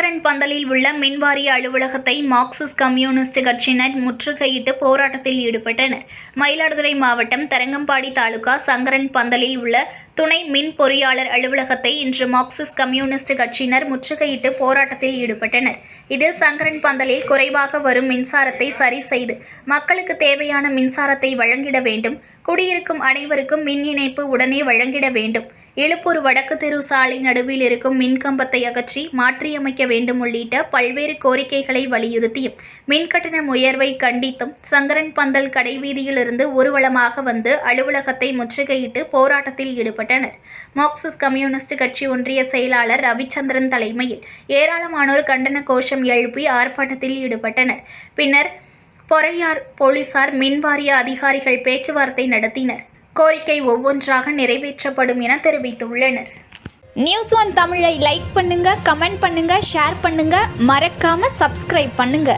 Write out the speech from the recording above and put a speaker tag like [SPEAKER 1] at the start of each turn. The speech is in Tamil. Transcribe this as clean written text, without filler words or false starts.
[SPEAKER 1] சங்கரன் பந்தலில் உள்ள மின்வாரிய அலுவலகத்தை மார்க்சிஸ்ட் கம்யூனிஸ்ட் கட்சியினர் முற்றுகையிட்டு போராட்டத்தில் ஈடுபட்டனர். மயிலாடுதுறை மாவட்டம் தரங்கம்பாடி தாலுகா சங்கரன் பந்தலில் உள்ள துணை மின் பொறியாளர் அலுவலகத்தை இன்று மார்க்சிஸ்ட் கம்யூனிஸ்ட் கட்சியினர் முற்றுகையிட்டு போராட்டத்தில் ஈடுபட்டனர். இதில் சங்கரன் பந்தலில் குறைவாக வரும் மின்சாரத்தை சரி செய்து மக்களுக்கு தேவையான மின்சாரத்தை வழங்கிட வேண்டும், குடியிருக்கும் அனைவருக்கும் மின் இணைப்பு உடனே வழங்கிட வேண்டும், எழுப்பூர் வடக்கு தெரு சாலை நடுவில் இருக்கும் மின்கம்பத்தை அகற்றி மாற்றியமைக்க வேண்டும் உள்ளிட்ட பல்வேறு கோரிக்கைகளை வலியுறுத்தியும் மின்கட்டண உயர்வை கண்டித்தும் சங்கரன் பந்தல் கடைவீதியிலிருந்து ஊர்வலமாக வந்து அலுவலகத்தை முற்றுகையிட்டு போராட்டத்தில் ஈடுபட்டனர். மார்க்சிஸ்ட் கம்யூனிஸ்ட் கட்சி ஒன்றிய செயலாளர் ரவிச்சந்திரன் தலைமையில் ஏராளமானோர் கண்டன கோஷம் எழுப்பி ஆர்ப்பாட்டத்தில் ஈடுபட்டனர். பின்னர் பொறையார் போலீசார் மின்வாரிய அதிகாரிகள் பேச்சுவார்த்தை நடத்தினர். கோரிக்கை ஒவ்வொன்றாக நிறைவேற்றப்படும் என தெரிவித்துள்ளனர்.
[SPEAKER 2] நியூஸ் ஒன் தமிழை லைக் பண்ணுங்க, கமெண்ட் பண்ணுங்க, ஷேர் பண்ணுங்க, மறக்காம சப்ஸ்கிரைப் பண்ணுங்க.